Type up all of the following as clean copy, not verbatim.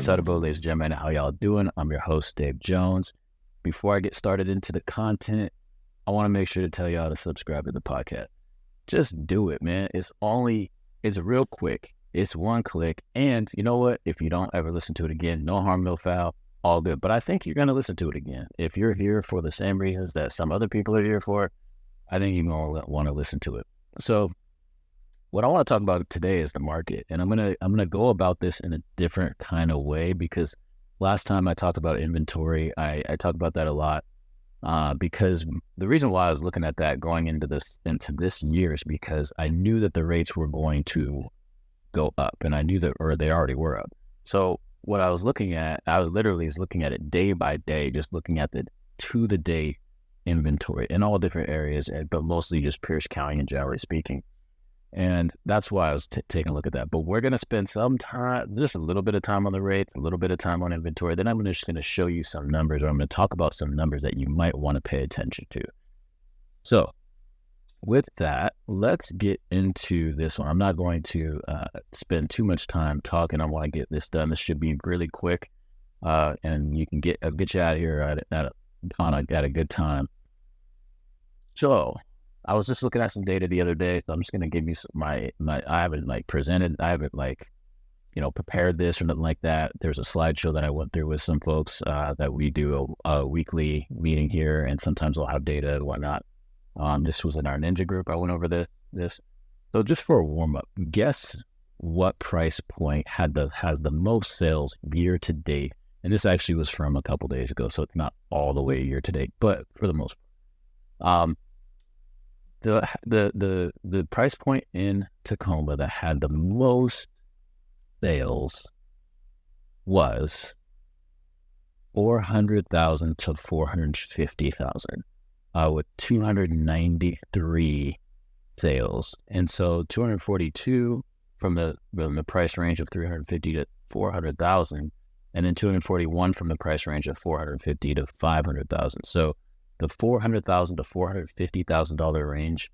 insideABODE, ladies and gentlemen. How y'all doing? I'm your host, Dave Jones. Before I get started into the content, I want to make sure to tell y'all to subscribe to the podcast. Just do it, man. It's real quick. It's one click. And you know what? If you don't ever listen to it again, no harm, no foul, all good. But I think you're going to listen to it again. If you're here for the same reasons that some other people are here for, I think you're going to want to listen to it. So what I want to talk about today is the market, and I'm gonna go about this in a different kind of way, because last time I talked about inventory, I talked about that a lot, because the reason why I was looking at that going into this year is because I knew that the rates were going to go up, and I knew that, or they already were up. So what I was looking at, I was literally looking at it day by day, just looking at the to the day inventory in all different areas, but mostly just Pierce County and generally speaking. And that's why I was taking a look at that. But we're going to spend some time, just a little bit of time on the rates, a little bit of time on inventory. Then I'm just going to show you some numbers, or I'm going to talk about some numbers that you might want to pay attention to. So with that, let's get into this one. I'm not going to spend too much time talking. I want to get this done. This should be really quick, and you can get you out of here at a good time. So I was just looking at some data the other day, so I'm just going to give you my I haven't prepared this or nothing like that. There's a slideshow that I went through with some folks that we do a weekly meeting here, and sometimes we'll have data and whatnot. This was in our Ninja group. I went over this. So just for a warm up, guess what price point has the most sales year to date? And this actually was from a couple days ago, so it's not all the way year to date, but for the most part. The price point in Tacoma that had the most sales was $400,000 to $450,000, with 293 sales. And so 242 from the price range of 350 to 400,000, and then 241 from the price range of 450 to 500,000. So the $400,000 to $450,000 range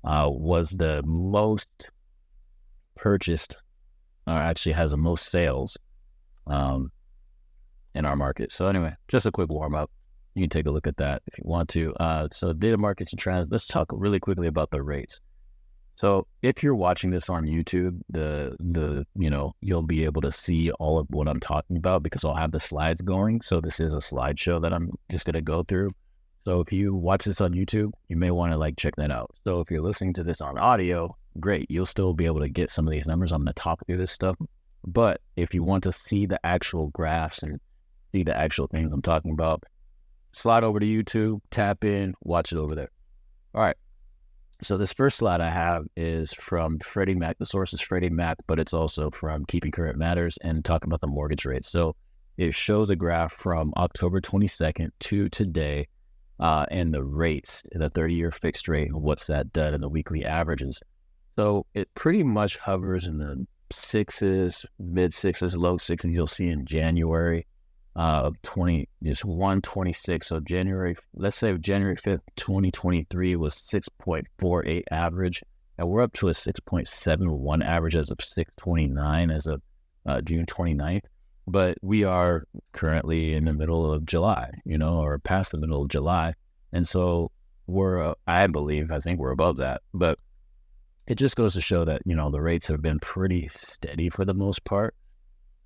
was the most purchased, or actually has the most sales in our market. So anyway, just a quick warm up. You can take a look at that if you want to. So data markets and trends. Let's talk really quickly about the rates. So if you're watching this on YouTube, you'll be able to see all of what I'm talking about, because I'll have the slides going. So this is a slideshow that I'm just going to go through. So if you watch this on YouTube, you may want to check that out. So if you're listening to this on audio, great. You'll still be able to get some of these numbers. I'm going to talk through this stuff. But if you want to see the actual graphs and see the actual things I'm talking about, slide over to YouTube, tap in, watch it over there. All right. So this first slide I have is from Freddie Mac. The source is Freddie Mac, but it's also from Keeping Current Matters and talking about the mortgage rates. So it shows a graph from October 22nd to today. And the rates, the 30-year fixed rate, what's that done in the weekly averages. So it pretty much hovers in the sixes, mid sixes, low sixes. You'll see in January of 126. So let's say January 5th, 2023 was 6.48 average, and we're up to a 6.71 average as of 6/29 as of June 29th. But we are currently in the middle of July, or past the middle of July. And so I think we're above that. But it just goes to show that, the rates have been pretty steady for the most part.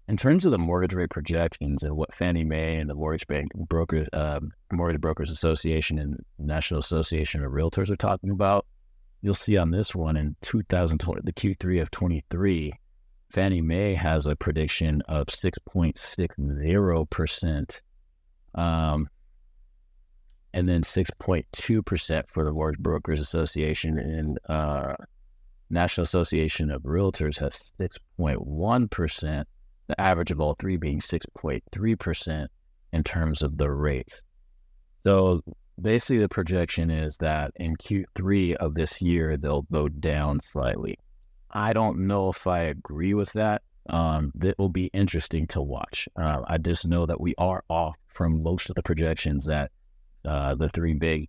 In terms of the mortgage rate projections and what Fannie Mae and the Mortgage Brokers Association and National Association of Realtors are talking about, you'll see on this one in 2020, the Q3 of 23, Fannie Mae has a prediction of 6.60%, and then 6.2% for the Mortgage Brokers Association, and National Association of Realtors has 6.1%, the average of all three being 6.3% in terms of the rates. So basically the projection is that in Q3 of this year, they'll go down slightly. I don't know if I agree with that. That will be interesting to watch. I just know that we are off from most of the projections that the three big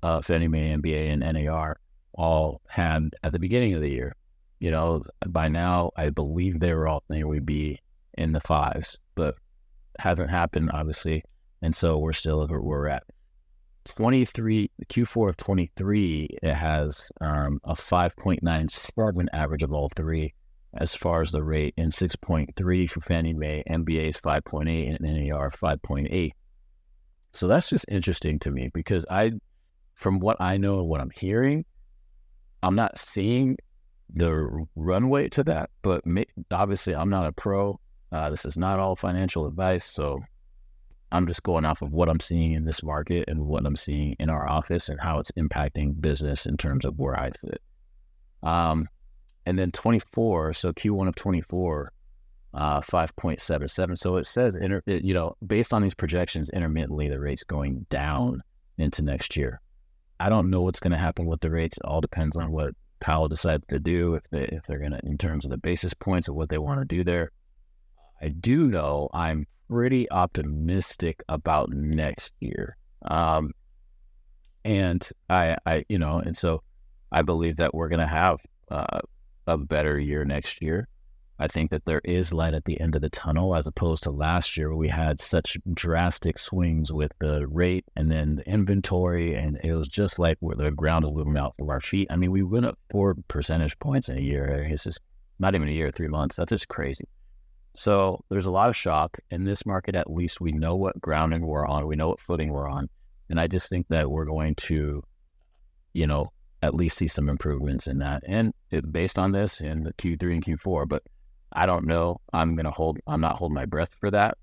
Fannie Mae, MBA, and NAR all had at the beginning of the year. By now, I believe they were all saying we'd be in the fives, but hasn't happened, obviously. And so we're still where we're at. 23, Q4 of 23, it has a 5.97 average of all three as far as the rate, and 6.3 for Fannie Mae, MBA is 5.8, and NAR 5.8. So that's just interesting to me because from what I know and what I'm hearing, I'm not seeing the runway to that, but obviously I'm not a pro. This is not all financial advice, so I'm just going off of what I'm seeing in this market and what I'm seeing in our office and how it's impacting business in terms of where I fit. And then 24, so Q1 of 24, 5.77. So it says, based on these projections, intermittently the rate's going down into next year. I don't know what's going to happen with the rates. It all depends on what Powell decides to do, if they're going to, in terms of the basis points or what they want to do there. I do know I'm pretty optimistic about next year. And so I believe that we're going to have a better year next year. I think that there is light at the end of the tunnel, as opposed to last year where we had such drastic swings with the rate and then the inventory, and it was just like where the ground was moving out from our feet. I mean, we went up 4 percentage points in a year. It's just not even a year, 3 months. That's just crazy. So there's a lot of shock in this market. At least we know what grounding we're on. We know what footing we're on. And I just think that we're going to, at least see some improvements in that. And based on this in the Q3 and Q4, but I don't know. I'm not holding my breath for that.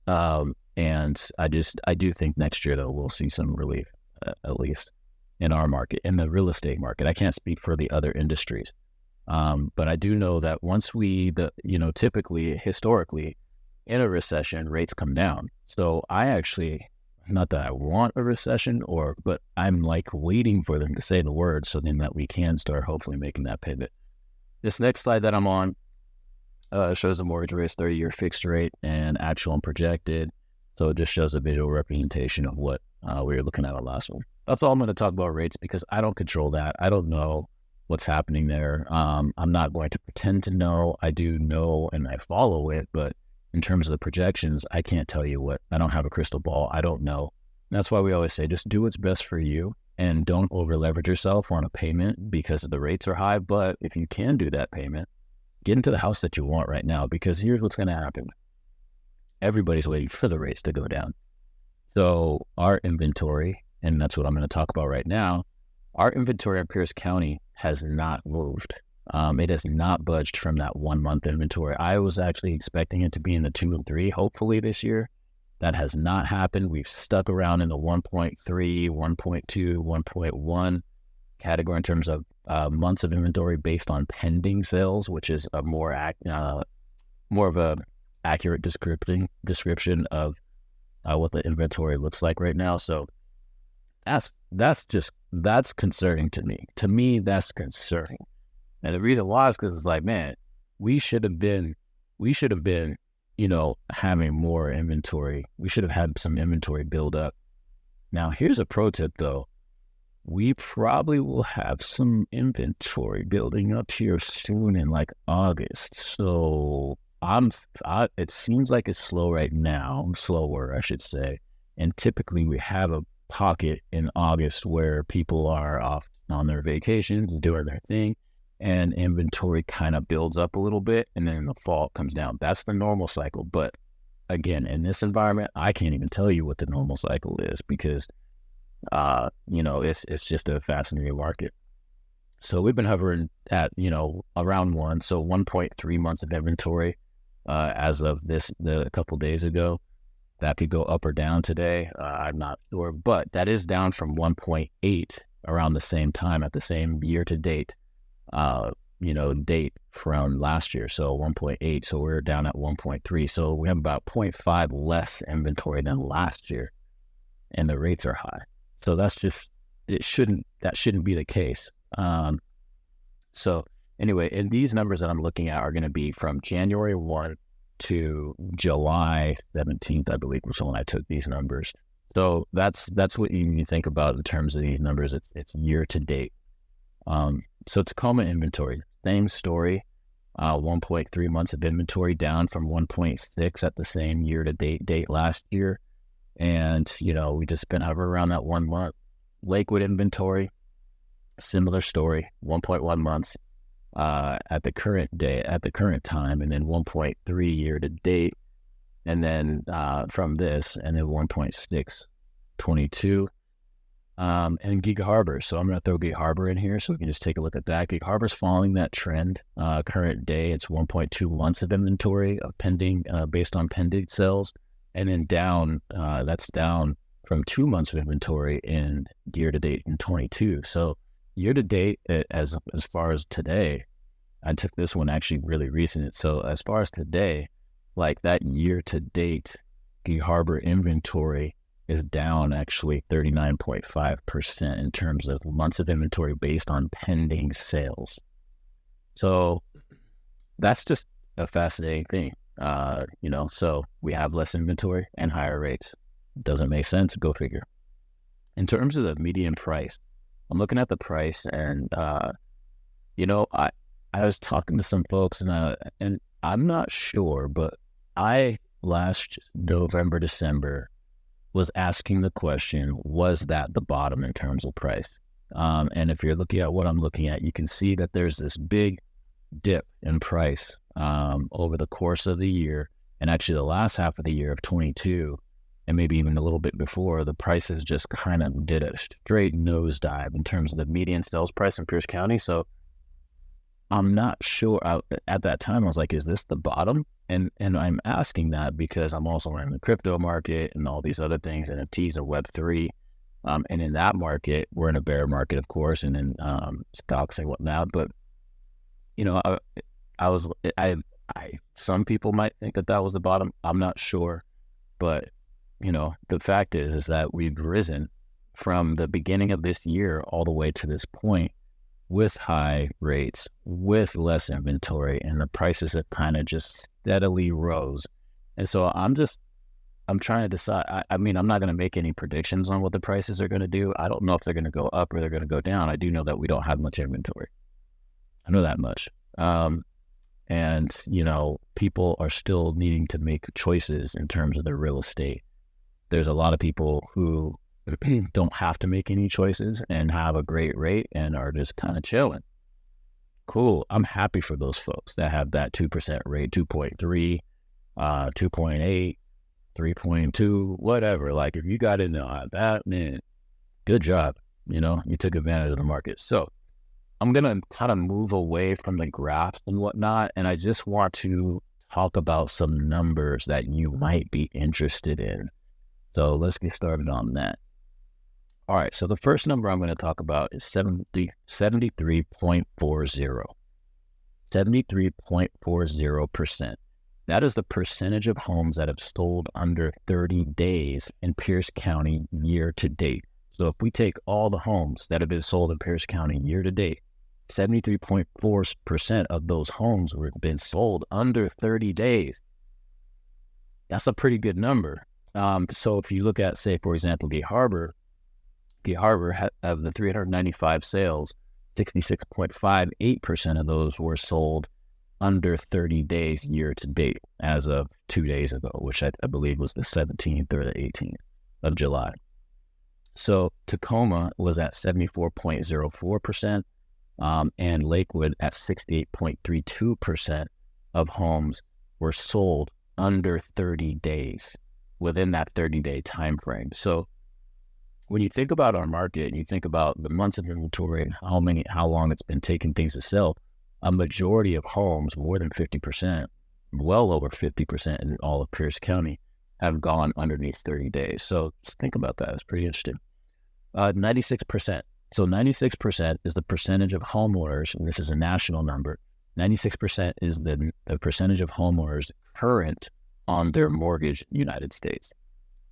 And I do think next year, though, we'll see some relief, at least in our market, in the real estate market. I can't speak for the other industries. But I do know that once typically, historically, in a recession, rates come down. So I actually, not that I want a recession, but I'm like waiting for them to say the word so then that we can start hopefully making that pivot. This next slide that I'm on shows the mortgage rates, 30-year fixed rate, and actual and projected. So it just shows a visual representation of what we were looking at on last one. That's all I'm going to talk about rates because I don't control that. I don't know what's happening there. I'm not going to pretend to know. I do know and I follow it, but in terms of the projections, I can't tell you what. I don't have a crystal ball. I don't know. And that's why we always say just do what's best for you and don't over leverage yourself on a payment because the rates are high. But if you can do that payment, get into the house that you want right now, because here's what's going to happen. Everybody's waiting for the rates to go down. So our inventory, and that's what I'm going to talk about right now, our inventory in Pierce County has not moved. It has not budged from that 1 month inventory. I was actually expecting it to be in the 2 and 3, hopefully this year. That has not happened. We've stuck around in the 1.3, 1.2, 1.1 category in terms of months of inventory based on pending sales, which is a more of a accurate description of what the inventory looks like right now. So that's concerning to me. To me, that's concerning. And the reason why is because it's like, man, we should have been, having more inventory. We should have had some inventory build up. Now, here's a pro tip though. We probably will have some inventory building up here soon in like August. So it seems like it's slow right now, slower, I should say. And typically we have a pocket in August where people are off on their vacations and doing their thing, and inventory kind of builds up a little bit, and then in the fall it comes down. That's the normal cycle. But again, in this environment, I can't even tell you what the normal cycle is because, it's just a fascinating market. So we've been hovering at, around 1. So 1.3 months of inventory as of a couple days ago. That could go up or down today. I'm not sure, but that is down from 1.8 around the same time at the same year to date, date from last year. So 1.8. So we're down at 1.3. So we have about 0.5 less inventory than last year, and the rates are high. So that shouldn't be the case. So anyway, and these numbers that I'm looking at are going to be from January 1 to July 17th, I believe, was when I took these numbers. So that's what you need to think about in terms of these numbers. It's year to date. So Tacoma inventory, same story. 1.3 months of inventory, down from 1.6 at the same year-to-date date last year. And, we just spent hover around that 1 month. Lakewood inventory, similar story, 1.1 months at the current time, and then 1.3 year-to-date. And then from this, and then 1.6, 22. And Gig Harbor. So I'm going to throw Gig Harbor in here so we can just take a look at that. Gig Harbor's following that trend. Current day, it's 1.2 months of inventory of pending, based on pending sales. And then that's down from 2 months of inventory in year-to-date in 22. So year-to-date, as far as today, I took this one actually really recent. So as far as today, like that year-to-date Gig Harbor inventory is down actually 39.5% in terms of months of inventory based on pending sales. So that's just a fascinating thing, so we have less inventory and higher rates. Doesn't make sense, go figure. In terms of the median price, I'm looking at the price and, I was talking to some folks and I'm not sure, but I last November, December was asking the question, was that the bottom in terms of price? And if you're looking at what I'm looking at, you can see that there's this big dip in price over the course of the year. And actually the last half of the year of 22, and maybe even a little bit before, the prices just kind of did a straight nosedive in terms of the median sales price in Pierce County. So I'm not sure. At that time, I was like, is this the bottom? And I'm asking that because I'm also in the crypto market and all these other things, NFTs and Web3. And in that market, we're in a bear market, of course, and in stocks and whatnot. But, some people might think that was the bottom. I'm not sure. But, the fact is that we've risen from the beginning of this year all the way to this point with high rates, with less inventory, and the prices have kind of just steadily rose. And so I'm trying to decide. I'm not going to make any predictions on what the prices are going to do. I don't know if they're going to go up or they're going to go down. I do know that we don't have much inventory. I know that much. And, people are still needing to make choices in terms of their real estate. There's a lot of people who don't have to make any choices and have a great rate and are just kind of chilling. Cool. I'm happy for those folks that have that 2% rate, 2.3, 2.8, 3.2, whatever. Like if you got into that, man, good job. You took advantage of the market. So I'm going to kind of move away from the graphs and whatnot. And I just want to talk about some numbers that you might be interested in. So let's get started on that. All right, so the first number I'm going to talk about is 73.40. 73.40%. That is the percentage of homes that have sold under 30 days in Pierce County year to date. So if we take all the homes that have been sold in Pierce County year to date, 73.4% of those homes have been sold under 30 days. That's a pretty good number. So if you look at, say, for example, Gig Harbor of the 395 sales, 66.58% of those were sold under 30 days year to date as of 2 days ago, which I believe was the 17th or the 18th of July. So Tacoma was at 74.04%, and Lakewood at 68.32% of homes were sold under 30 days within that 30-day time frame. So when you think about our market and you think about the months of inventory and how long it's been taking things to sell, a majority of homes, more than 50%, well over 50% in all of Pierce County, have gone underneath 30 days. So just think about that. It's pretty interesting. 96%. So 96% is the percentage of homeowners, and this is a national number, 96% is the percentage of homeowners current on their mortgage in the United States.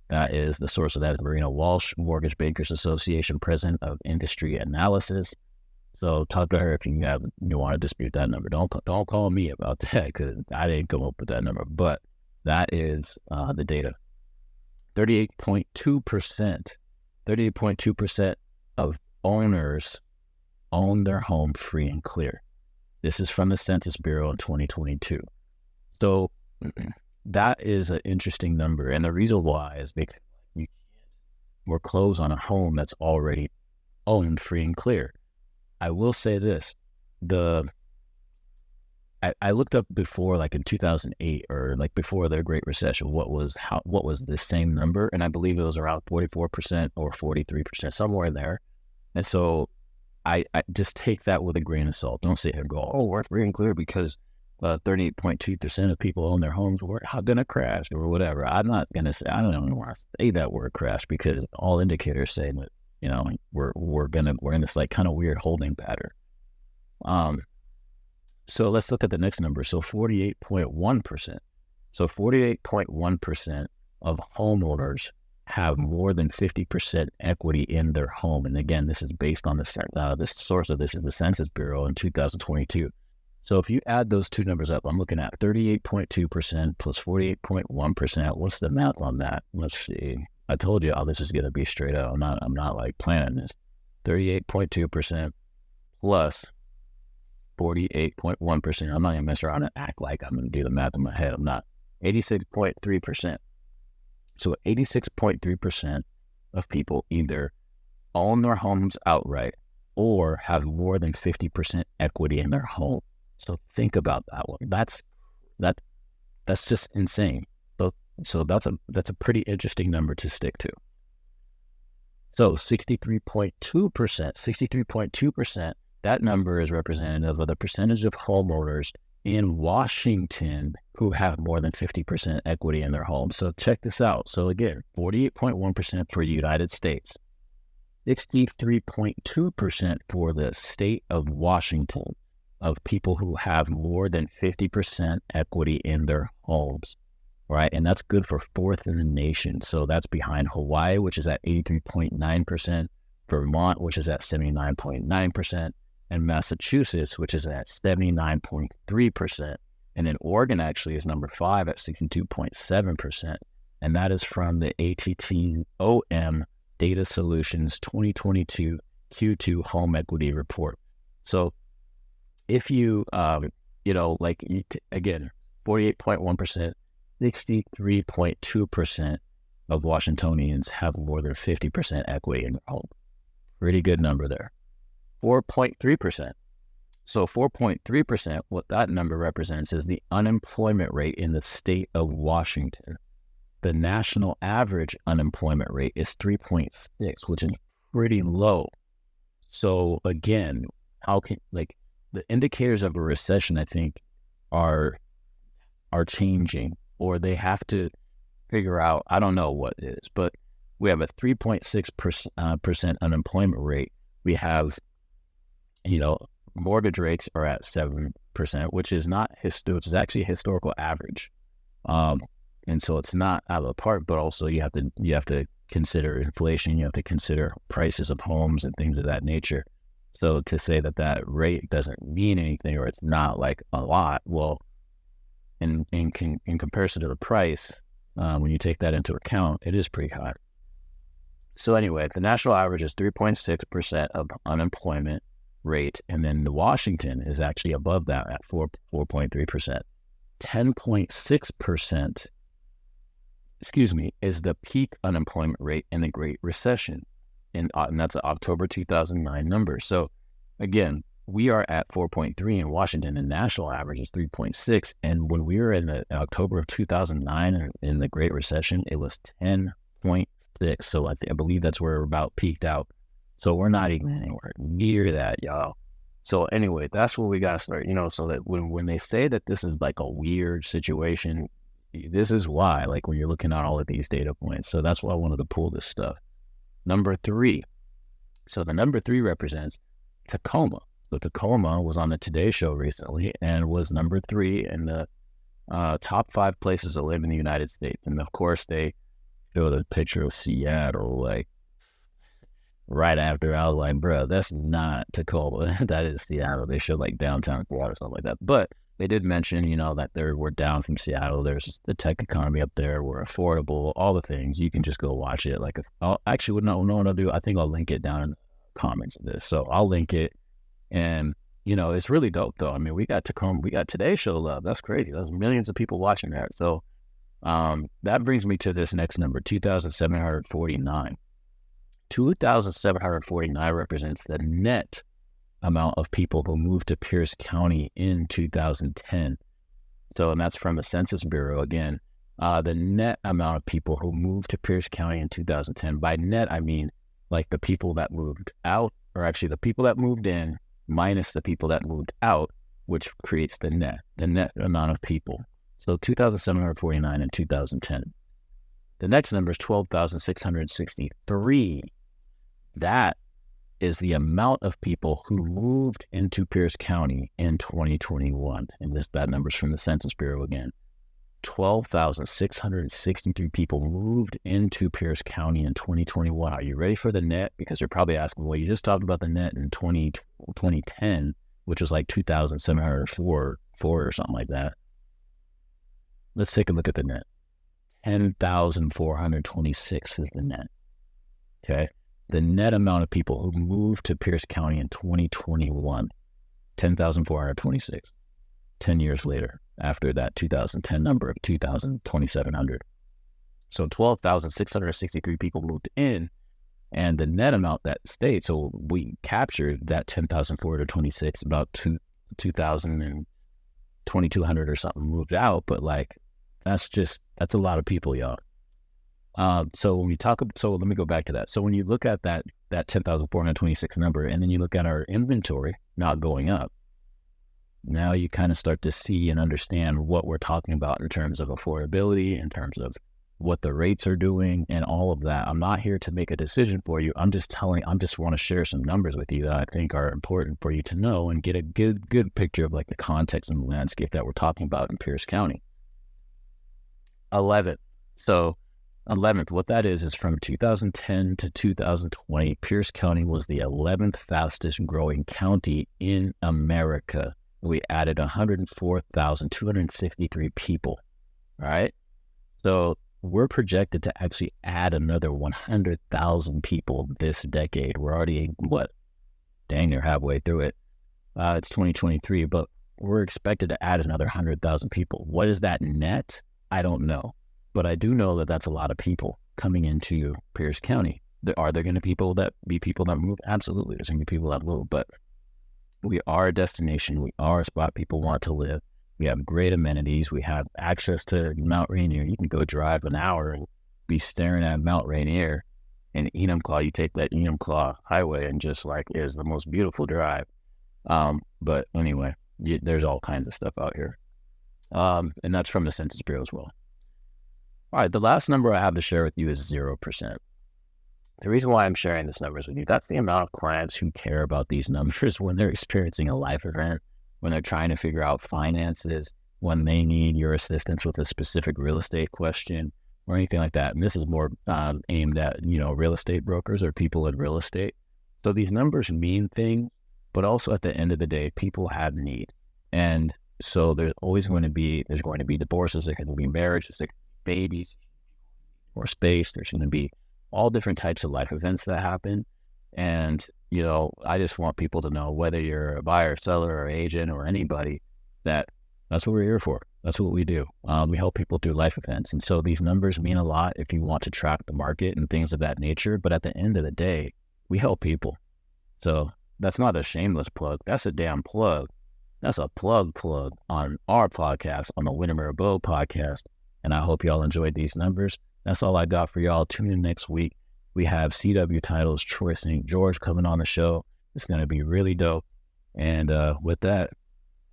That is, the source of that is Marina Walsh, Mortgage Bankers Association, president of Industry Analysis. So talk to her if you want to dispute that number. Don't call me about that because I didn't come up with that number. But that is the data. 38.2% of owners own their home free and clear. This is from the Census Bureau in 2022. So that is an interesting number. And the reason why is because you can't foreclose on a home that's already owned free and clear. I will say this, I looked up before, like in 2008 or like before the Great Recession, what was the same number, and I believe it was around 44% or 43%, somewhere in there. And so I just take that with a grain of salt. Don't sit here and go, oh, we're free and clear because 38.2% of people own their homes. We're gonna crash or whatever. I'm not gonna say, I don't want to say that word crash, because all indicators say that, you know, we're in this like kind of weird holding pattern. So let's look at the next number. So 48.1%. So 48.1% of homeowners have more than 50% equity in their home. And again, this is based on the source of this is the Census Bureau in 2022. So if you add those two numbers up, I'm looking at 38.2% plus 48.1%. What's the math on that? Let's see. I told you, this is going to be straight up. I'm not like planning this. 38.2% plus 48.1%. I'm not going to mess around and act like I'm going to do the math in my head. I'm not. 86.3%. So 86.3% of people either own their homes outright or have more than 50% equity in their home. So think about that one. That's just insane. So that's a pretty interesting number to stick to. So 63.2%, that number is representative of the percentage of homeowners in Washington who have more than 50% equity in their home. So check this out. So again, 48.1% for the United States, 63.2% for the state of Washington of people who have more than 50% equity in their homes, right? And that's good for fourth in the nation. So that's behind Hawaii, which is at 83.9%, Vermont, which is at 79.9%, and Massachusetts, which is at 79.3%. And then Oregon actually is number 5 at 62.7%. And that is from the ATTOM Data Solutions 2022 Q2 Home Equity Report. So if you, again, 48.1%, 63.2% of Washingtonians have more than 50% equity in their home. Pretty good number there. 4.3%. So 4.3%, what that number represents is the unemployment rate in the state of Washington. The national average unemployment rate is 3.6, which is pretty low. So again, the indicators of a recession, I think, are changing, or they have to figure out, I don't know what it is, but we have a 3.6% unemployment rate. We have, mortgage rates are at 7%, which is actually a historical average. And so it's not out of the park, but also you have to consider inflation. You have to consider prices of homes and things of that nature. So to say that rate doesn't mean anything, or it's not like a lot, well, in comparison to the price, when you take that into account, it is pretty high. So anyway, the national average is 3.6% of unemployment rate, and then Washington is actually above that at 4.3%. 10.6%, is the peak unemployment rate in the Great Recession, and that's an October 2009 number. So again, we are at 4.3 in Washington, and national average is 3.6. And when we were in October of 2009 in the Great Recession, it was 10.6. So I believe that's where we're about peaked out. So we're not even anywhere near that, y'all. So anyway, that's where we got to start, so that when they say that this is like a weird situation, this is why, like when you're looking at all of these data points. So that's why I wanted to pull this stuff. Number 3. So the number 3 represents Tacoma. So Tacoma was on the Today Show recently and was number 3 in the top 5 places to live in the United States. And of course, they showed a picture of Seattle, like right after. I was like, bro, that's not Tacoma. That is Seattle. They showed like downtown Seattle or something like that. But they did mention, that we're down from Seattle. There's the tech economy up there. We're affordable, all the things. You can just go watch it. Like, I'll actually, know what I'll do. I think I'll link it down in the comments of this. So I'll link it. And, it's really dope though. I mean, we got Today Show love. That's crazy. There's millions of people watching that. So that brings me to this next number, 2,749. 2,749 represents the net amount of people who moved to Pierce County in 2010. So, and that's from the Census Bureau again. The net amount of people who moved to Pierce County in 2010. By net, I mean like the people that moved out, or actually the people that moved in minus the people that moved out, which creates the net amount of people. So 2,749 in 2010. The next number is 12,663. That is the amount of people who moved into Pierce County in 2021. And that number's from the Census Bureau again. 12,663 people moved into Pierce County in 2021. Are you ready for the net? Because you're probably asking, well, you just talked about the net in 2010, which was like 2,704 or something like that. Let's take a look at the net. 10,426 is the net. Okay. The net amount of people who moved to Pierce County in 2021, 10,426, 10 years later, after that 2010 number of 2,700. So 12,663 people moved in, and the net amount that stayed, so we captured that 10,426, about 2,000 and 2,200 or something moved out, but like, that's a lot of people, y'all. So when we so let me go back to that. So when you look at that 10,426 number, and then you look at our inventory not going up, now you kind of start to see and understand what we're talking about in terms of affordability, in terms of what the rates are doing and all of that. I'm not here to make a decision for you. I just want to share some numbers with you that I think are important for you to know and get a good picture of like the context and the landscape that we're talking about in Pierce County. 11th. So 11th, what that is from 2010 to 2020, Pierce County was the 11th fastest growing county in America. We added 104,263 people, right? So we're projected to actually add another 100,000 people this decade. We're already, dang near halfway through it. It's 2023, but we're expected to add another 100,000 people. What is that net? I don't know. But I do know that that's a lot of people coming into Pierce County. Are there going to be people that move? Absolutely. There's going to be people that move, but we are a destination. We are a spot people want to live. We have great amenities. We have access to Mount Rainier. You can go drive an hour and be staring at Mount Rainier and Enumclaw. You take that Enumclaw highway and just like is the most beautiful drive. But anyway, there's all kinds of stuff out here. And that's from the Census Bureau as well. All right, the last number I have to share with you is 0%. The reason why I'm sharing this numbers with you, that's the amount of clients who care about these numbers when they're experiencing a life event, when they're trying to figure out finances, when they need your assistance with a specific real estate question or anything like that. And this is more aimed at, real estate brokers or people in real estate. So these numbers mean things, but also at the end of the day, people have need. And so there's going to be divorces, there's going to be marriages, there's babies, or space. There's going to be all different types of life events that happen. And, I just want people to know, whether you're a buyer, seller, or agent, or anybody, that's what we're here for. That's what we do. We help people through life events. And so these numbers mean a lot if you want to track the market and things of that nature. But at the end of the day, we help people. So that's not a shameless plug. That's a damn plug. That's a plug on our podcast, on the Windermere Abode podcast. And I hope y'all enjoyed these numbers. That's all I got for y'all. Tune in next week. We have CW Titles, Troy St. George coming on the show. It's going to be really dope. And with that,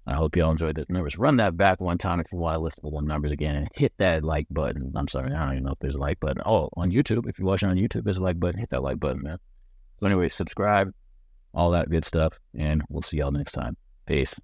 I hope y'all enjoyed the numbers. Run that back one time if you want to listen to the numbers again, and hit that like button. I'm sorry, I don't even know if there's a like button. Oh, on YouTube, if you're watching on YouTube, there's a like button. Hit that like button, man. So anyway, subscribe, all that good stuff, and we'll see y'all next time. Peace.